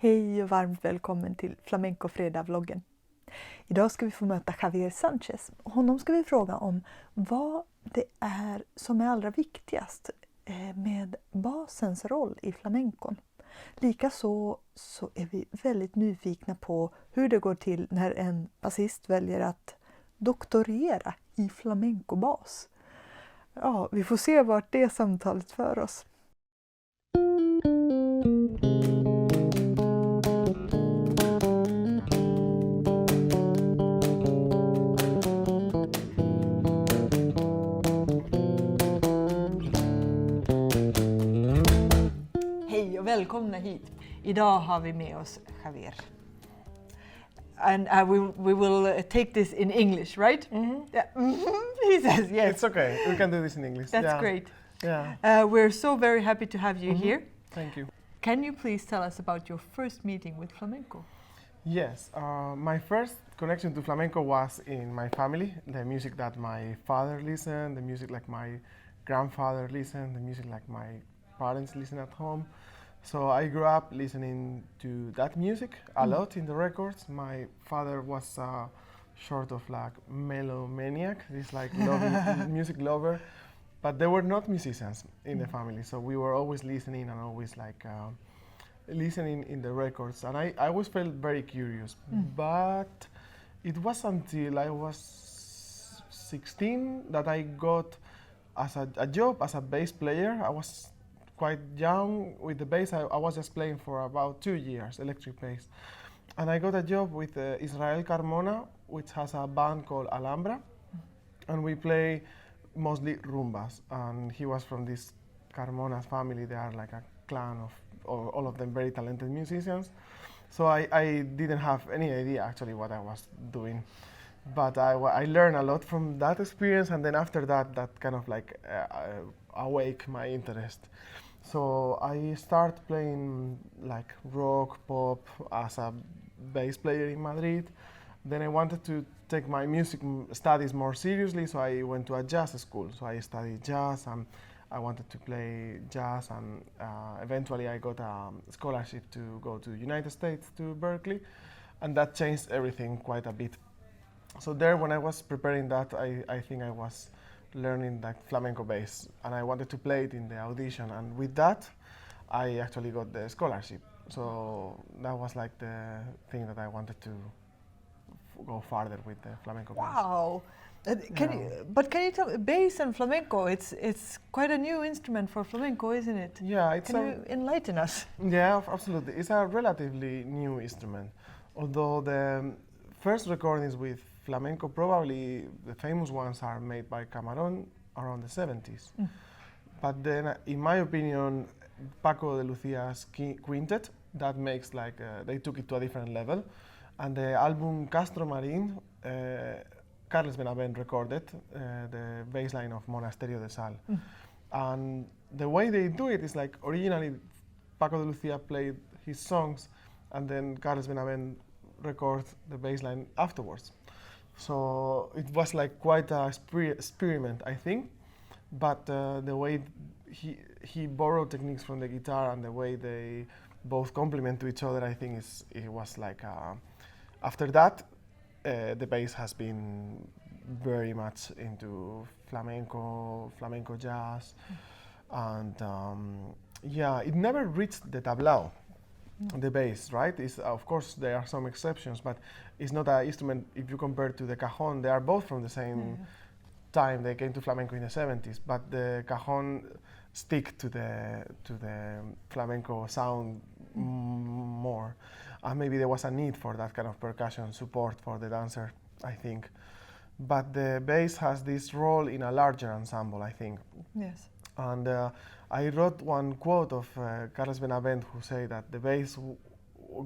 Hej och varmt välkommen till FlamencoFredag-vloggen. Idag ska vi få möta Javier Sanchez. Honom ska vi fråga om vad det är som är allra viktigast med basens roll i flamencon. Likaså så är vi väldigt nyfikna på hur det går till när en basist väljer att doktorera i flamencobas. Ja, vi får se vart det samtalet för oss. Hej och välkomna hit. Idag har vi med oss Javier. And we will take this in English, right? Mm-hmm. Yeah. He says yes. It's okay. We can do this in English. That's great. Yeah. We're so very happy to have you here. Thank you. Can you please tell us about your first meeting with flamenco? Yes. My first connection to flamenco was in my family. The music that my father listened, the music like my grandfather listened, the music like my parents listen at home. So I grew up listening to that music a lot in the records. My father was sort of like melomaniac. He's like music lover, but there were not musicians in the family. So we were always listening and always like listening in the records. And I always felt very curious. But it was until I was 16 that I got a job as a bass player. I was quite young with the bass. I was just playing for about 2 years, electric bass. And I got a job with Israel Carmona, which has a band called Alhambra. And we play mostly rumbas. And he was from this Carmona family. They are like a clan of all of them very talented musicians. So I didn't have any idea actually what I was doing. But I learned a lot from that experience, and then after that, that kind of like awake my interest. So I started playing like rock, pop as a bass player in Madrid. Then I wanted to take my music studies more seriously, so I went to a jazz school. So I studied jazz, and I wanted to play jazz, and eventually I got a scholarship to go to the United States, to Berkeley, and that changed everything quite a bit. So there, when I was preparing that, I think I was learning like flamenco bass, and I wanted to play it in the audition, and with that I actually got the scholarship. So that was like the thing that I wanted to go farther with the flamenco bass. Wow! Can you tell me, bass and flamenco? It's quite a new instrument for flamenco, isn't it? Yeah, it's Can you enlighten us? Yeah, absolutely. It's a relatively new instrument, although the first recordings with flamenco, probably the famous ones, are made by Cajon around the 70s. But then, in my opinion, Paco de Lucia's quintet, that makes like, they took it to a different level. And the album Castro Marín, Carles Benavent recorded the bass line of Monasterio de Sal. And the way they do it is like, originally Paco de Lucia played his songs, and then Carles Benavent recorded the bass line afterwards. So it was like quite a experiment, I think. But the way he borrowed techniques from the guitar, and the way they both complement to each other, I think it was like, after that, the bass has been very much into flamenco jazz, and yeah, it never reached the tablao. The bass, right? Is, of course, there are some exceptions, but it's not an instrument. If you compare to the cajon, they are both from the same time. They came to flamenco in the 70s, but the cajon stick to the flamenco sound more. And maybe there was a need for that kind of percussion support for the dancer, I think. But the bass has this role in a larger ensemble, I think. Yes. And I wrote one quote of Carles Benavent, who said that the bass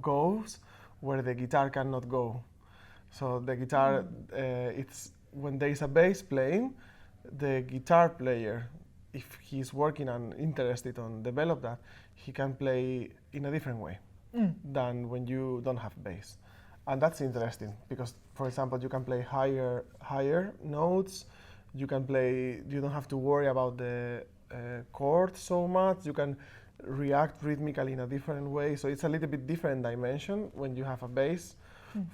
goes where the guitar cannot go. So the guitar, it's when there is a bass playing, the guitar player, if he's working and interested on develop that, he can play in a different way than when you don't have bass. And that's interesting because, for example, you can play higher notes. You can play. You don't have to worry about the chord so much. You can react rhythmically in a different way. So it's a little bit different dimension when you have a bass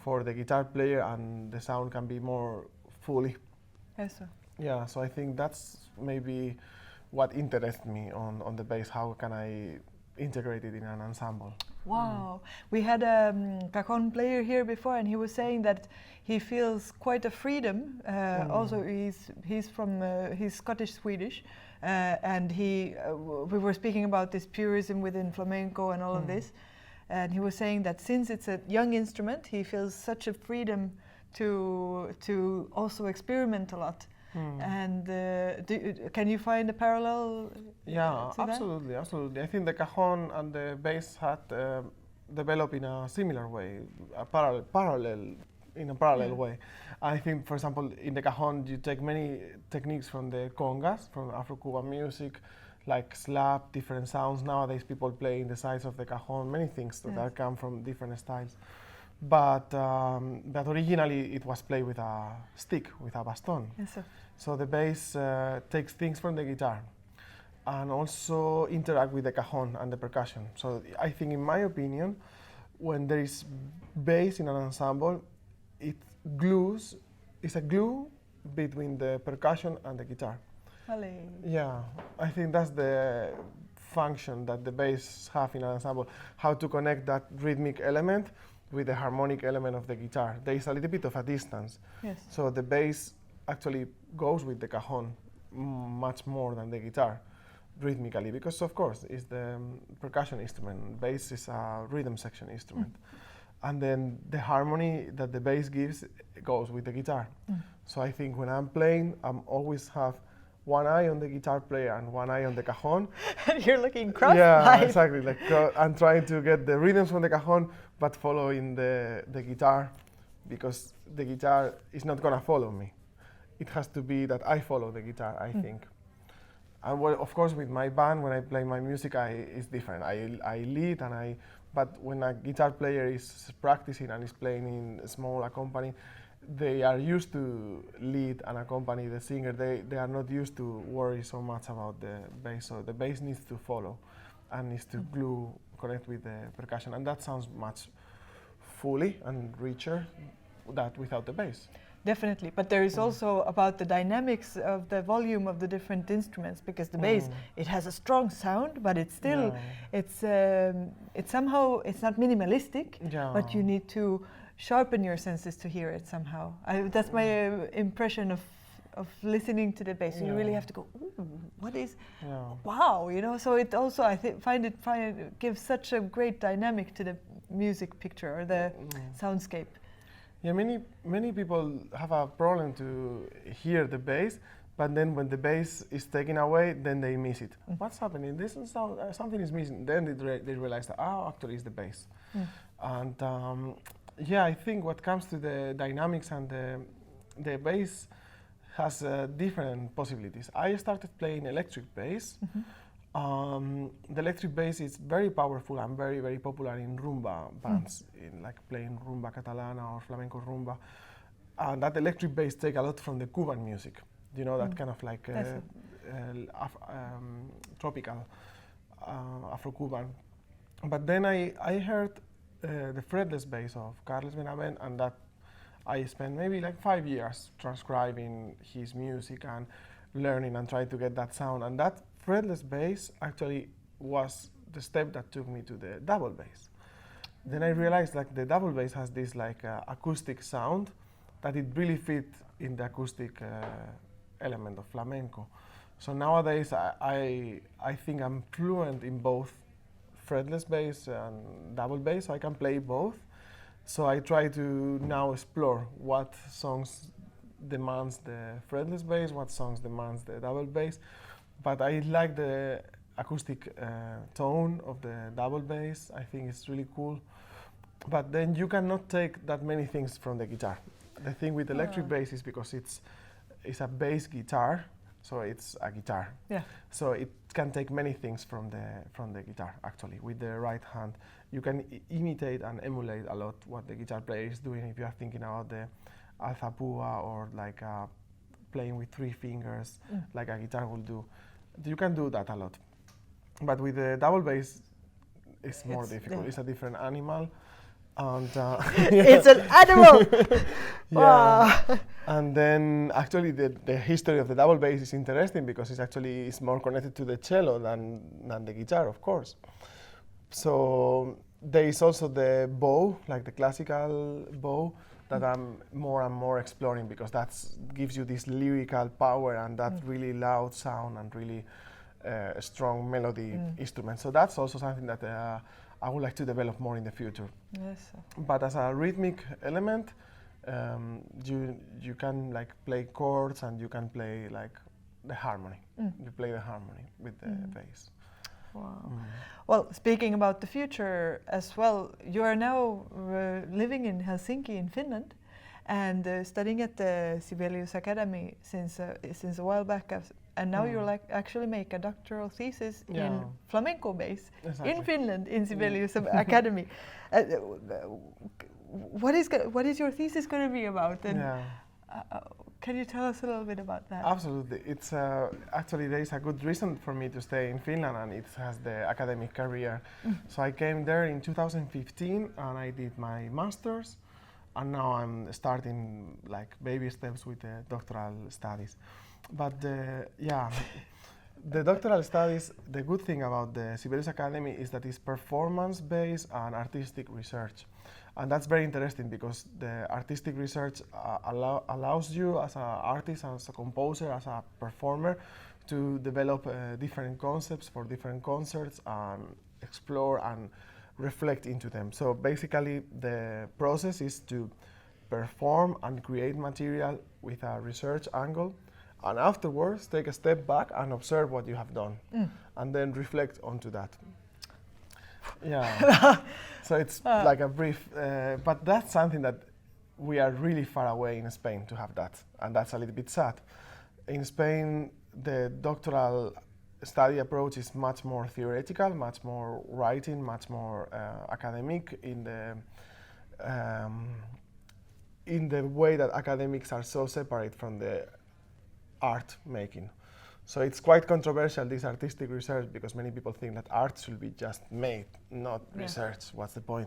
for the guitar player, and the sound can be more fully. Yes, sir. Yeah, so I think that's maybe what interests me on the bass. How can I integrate it in an ensemble? Wow. We had a Cajon player here before, and he was saying that he feels quite a freedom. Also, he's from he's Scottish Swedish, and we were speaking about this purism within flamenco and all of this, and he was saying that since it's a young instrument, he feels such a freedom to also experiment a lot. And can you find a parallel? Yeah, to absolutely, that? Absolutely. I think the cajon and the bass had developed in a similar way, a parallel way. I think, for example, in the cajon, you take many techniques from the congas, from Afro-Cuban music, like slap, different sounds. Nowadays, people play in the sides of the cajon, many things that come from different styles. But originally it was played with a stick, with a baston. Yes, sir. So the bass takes things from the guitar and also interact with the cajon and the percussion. So I think, in my opinion, when there is bass in an ensemble, it's a glue between the percussion and the guitar. Vale. Yeah, I think that's the function that the bass have in an ensemble, how to connect that rhythmic element with the harmonic element of the guitar. There is a little bit of a distance. Yes. So the bass actually goes with the cajon much more than the guitar rhythmically, because of course it's the percussion instrument. Bass is a rhythm section instrument. And then the harmony that the bass gives goes with the guitar. So I think when I'm playing, I'm always have one eye on the guitar player and one eye on the cajon. You're looking cross-eyed. Yeah, exactly. Like I'm trying to get the rhythms from the cajon, but following the guitar, because the guitar is not gonna follow me. It has to be that I follow the guitar, I think. And well, of course, with my band, when I play my music, it's different. I lead, but when a guitar player is practicing and is playing in a small accompany, they are used to lead and accompany the singer. They are not used to worry so much about the bass. So the bass needs to follow and needs to connect with the percussion. And that sounds much fully and richer that without the bass. Definitely, but there is also about the dynamics of the volume of the different instruments, because the bass, it has a strong sound, but it's still, it's somehow, it's not minimalistic, but you need to sharpen your senses to hear it somehow. That's my impression of listening to the bass. You really have to go, ooh, what is, wow, you know. So it also, I find it gives such a great dynamic to the music picture or the soundscape. Yeah, many people have a problem to hear the bass, but then when the bass is taken away, then they miss it. What's happening? This is something is missing. Then they realize that, actually it's the bass. And yeah, I think what comes to the dynamics and the bass has different possibilities. I started playing electric bass. The electric bass is very powerful and very, very popular in rumba bands, in like playing rumba catalana or flamenco rumba. And that electric bass takes a lot from the Cuban music, you know, that kind of like tropical Afro-Cuban. But then I heard the fretless bass of Carles Benavent, and that I spent maybe like 5 years transcribing his music and learning and trying to get that sound. And that fretless bass actually was the step that took me to the double bass. Then I realized like the double bass has this like acoustic sound that it really fit in the acoustic element of flamenco. So nowadays I think I'm fluent in both fretless bass and double bass, so I can play both. So I try to now explore what songs demands the fretless bass, what songs demands the double bass. But I like the acoustic tone of the double bass. I think it's really cool. But then you cannot take that many things from the guitar. The thing with electric bass is because it's a bass guitar, so it's a guitar. Yeah. So it can take many things from the guitar. Actually, with the right hand, you can imitate and emulate a lot what the guitar player is doing. If you are thinking about the alzapúa or like playing with 3 fingers, like a guitar will do. You can do that a lot. But with the double bass, it's more difficult. Yeah. It's a different animal, and It's an animal. yeah. Wow. And then actually the history of the double bass is interesting because it's more connected to the cello than the guitar, of course. So there is also the bow, like the classical bow, that I'm more and more exploring because that gives you this lyrical power and that really loud sound and really strong melody instrument. So that's also something that I would like to develop more in the future. Yes. But as a rhythmic element, you can like play chords and you can play like the harmony. You play the harmony with the bass. Wow. Well, speaking about the future as well, you are now living in Helsinki in Finland and studying at the Sibelius Academy since a while back, and now you're like actually make a doctoral thesis in flamenco bass in Finland in Sibelius Academy. What is your thesis going to be about? And can you tell us a little bit about that? Absolutely. It's actually there is a good reason for me to stay in Finland, and it has the academic career. So I came there in 2015 and I did my master's, and now I'm starting like baby steps with the doctoral studies. But the doctoral studies, the good thing about the Sibelius Academy is that it's performance-based and artistic research. And that's very interesting because the artistic research allows you as an artist, as a composer, as a performer to develop different concepts for different concerts and explore and reflect into them. So basically the process is to perform and create material with a research angle, and afterwards take a step back and observe what you have done and then reflect onto that. Yeah. So it's like a brief, but that's something that we are really far away in Spain to have that, and that's a little bit sad. In Spain, the doctoral study approach is much more theoretical, much more writing, much more academic in the way that academics are so separate from the art making. So it's quite controversial, this artistic research, because many people think that art should be just made, not research. What's the point?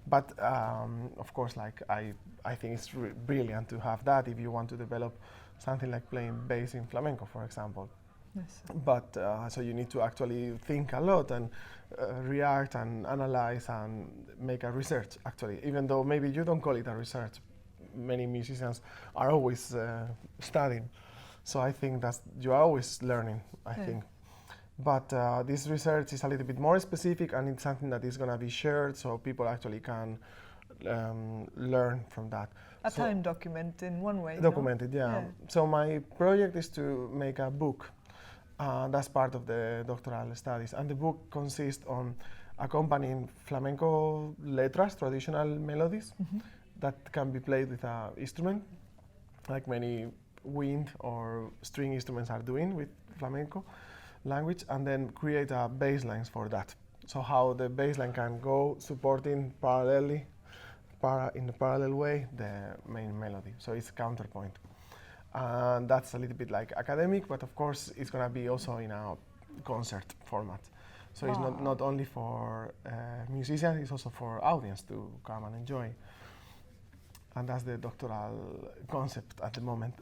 But of course, like I think it's brilliant to have that if you want to develop something like playing bass in flamenco, for example. Yes. But so you need to actually think a lot and react and analyze and make a research, actually, even though maybe you don't call it a research. Many musicians are always studying. So I think that you are always learning, I think. But this research is a little bit more specific, and it's something that is going to be shared so people actually can learn from that. A time document in one way. Documented, yeah. So my project is to make a book. That's part of the doctoral studies. And the book consists on accompanying flamenco letras, traditional melodies, that can be played with an instrument, like many wind or string instruments are doing with flamenco language, and then create a bass lines for that. So how the bass line can go supporting parallelly, in a parallel way, the main melody. So it's counterpoint. And that's a little bit like academic, but of course it's going to be also in a concert format. So it's not only for musicians, it's also for audience to come and enjoy. And that's the doctoral concept at the moment.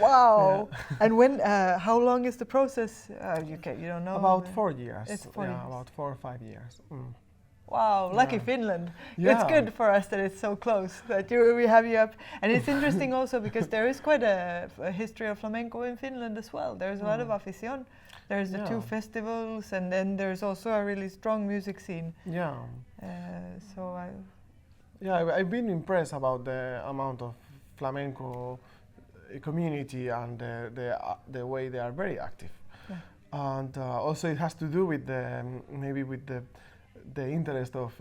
Wow! And when? How long is the process? You don't know. About 4 years. It's 4 years. About 4 or 5 years. Wow! Lucky Finland. Yeah. It's good for us that it's so close that we have you up. And it's interesting also because there is quite a history of flamenco in Finland as well. There's a lot of afición. There's the 2 festivals, and then there's also a really strong music scene. Yeah. I've been impressed about the amount of flamenco community and the way they are very active. Yeah. And also it has to do with the interest of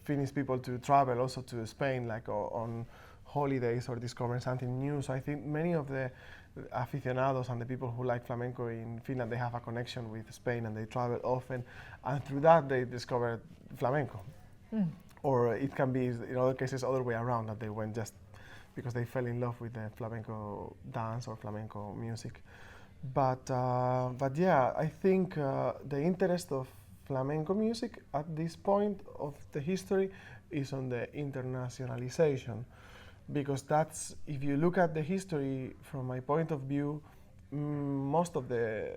Finnish people to travel also to Spain, like on holidays or discover something new. So I think many of the aficionados and the people who like flamenco in Finland, they have a connection with Spain and they travel often, and through that they discovered flamenco. Or it can be, in other cases, other way around, that they went just because they fell in love with the flamenco dance or flamenco music. But yeah, I think the interest of flamenco music at this point of the history is on the internationalization, because that's, if you look at the history from my point of view, most of the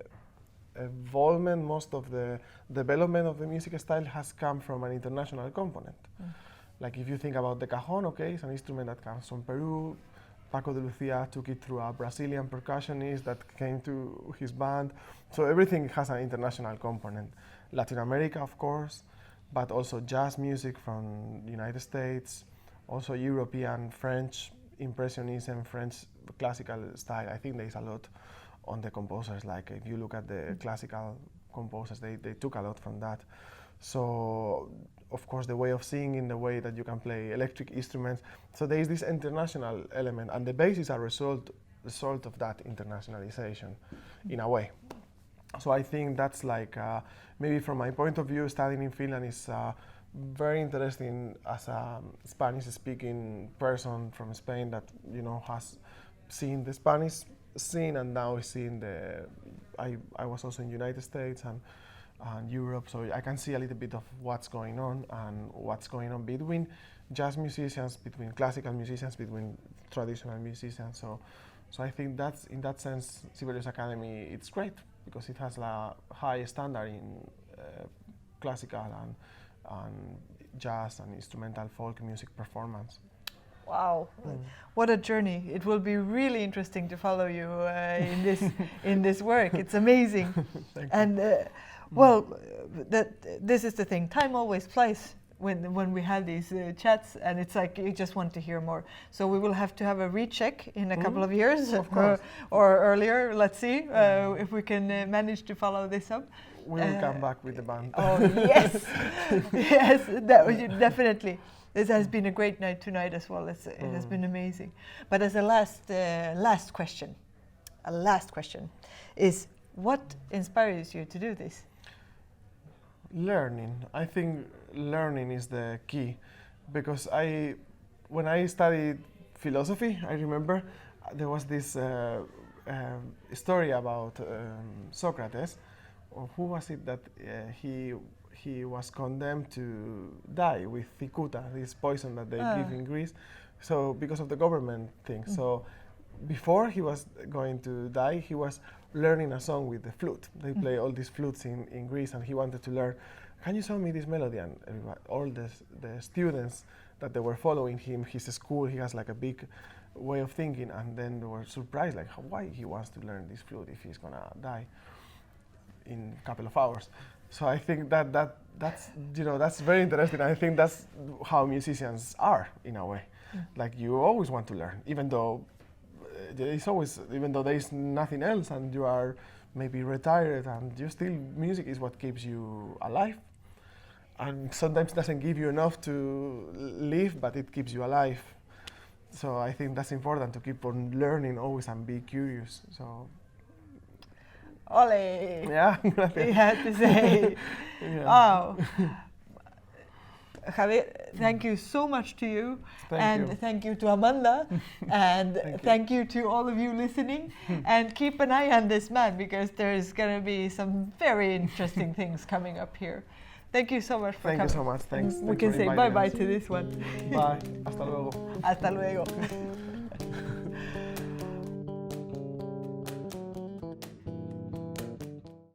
evolvement, most of the development of the music style has come from an international component. Like if you think about the Cajon, okay, it's an instrument that comes from Peru. Paco de Lucia took it through a Brazilian percussionist that came to his band. So everything has an international component. Latin America, of course, but also jazz music from the United States, also European, French Impressionism, French classical style. I think there is a lot on the composers. Like if you look at the classical composers, they took a lot from that. So, of course, the way of singing, the way that you can play electric instruments. So there is this international element, and the bass is a result of that internationalization, in a way. So I think that's like, maybe from my point of view, studying in Finland is very interesting as a Spanish-speaking person from Spain that, you know, has seen the Spanish scene and now is seeing the. I was also in the United States and Europe, so I can see a little bit of what's going on and what's going on between jazz musicians, between classical musicians, between traditional musicians. So I think that's, in that sense, Sibelius Academy, it's great because it has a high standard in classical and jazz and instrumental folk music performance. Wow, what a journey! It will be really interesting to follow you in this work. It's amazing. Thank you. Well, this is the thing. Time always flies when we have these chats, and it's like you just want to hear more. So we will have to have a recheck in a couple of years, of course. or earlier. Let's see if we can manage to follow this up. We will come back with the band. Oh yes, yes, definitely. This has been a great night tonight as well. It has been amazing. But as a last question is, what inspires you to do this? Learning. I think learning is the key, because when I studied philosophy, I remember there was this story about Socrates, or who was it that he was condemned to die with cicuta, this poison that they give in Greece, so because of the government thing. So before he was going to die, he was learning a song with the flute. They play all these flutes in Greece, and he wanted to learn, can you show me this melody? And all the students that they were following him, his school, he has like a big way of thinking, and then they were surprised, like why he wants to learn this flute if he's gonna die in a couple of hours. So I think that's that's very interesting. I think that's how musicians are in a way. Like you always want to learn, even though there is nothing else, and you are maybe retired, and music is what keeps you alive. And sometimes doesn't give you enough to live, but it keeps you alive. So I think that's important to keep on learning always and be curious. So. Ole! Yeah, you had to say. Yeah. Oh. Javier, thank you so much to you. Thank you to Amanda, and thank you to all of you listening. And keep an eye on this man, because there's going to be some very interesting things coming up here. Thank you so much for coming. Thank you so much. Thanks. We can say bye-bye to this one. Bye. Hasta luego. Hasta luego.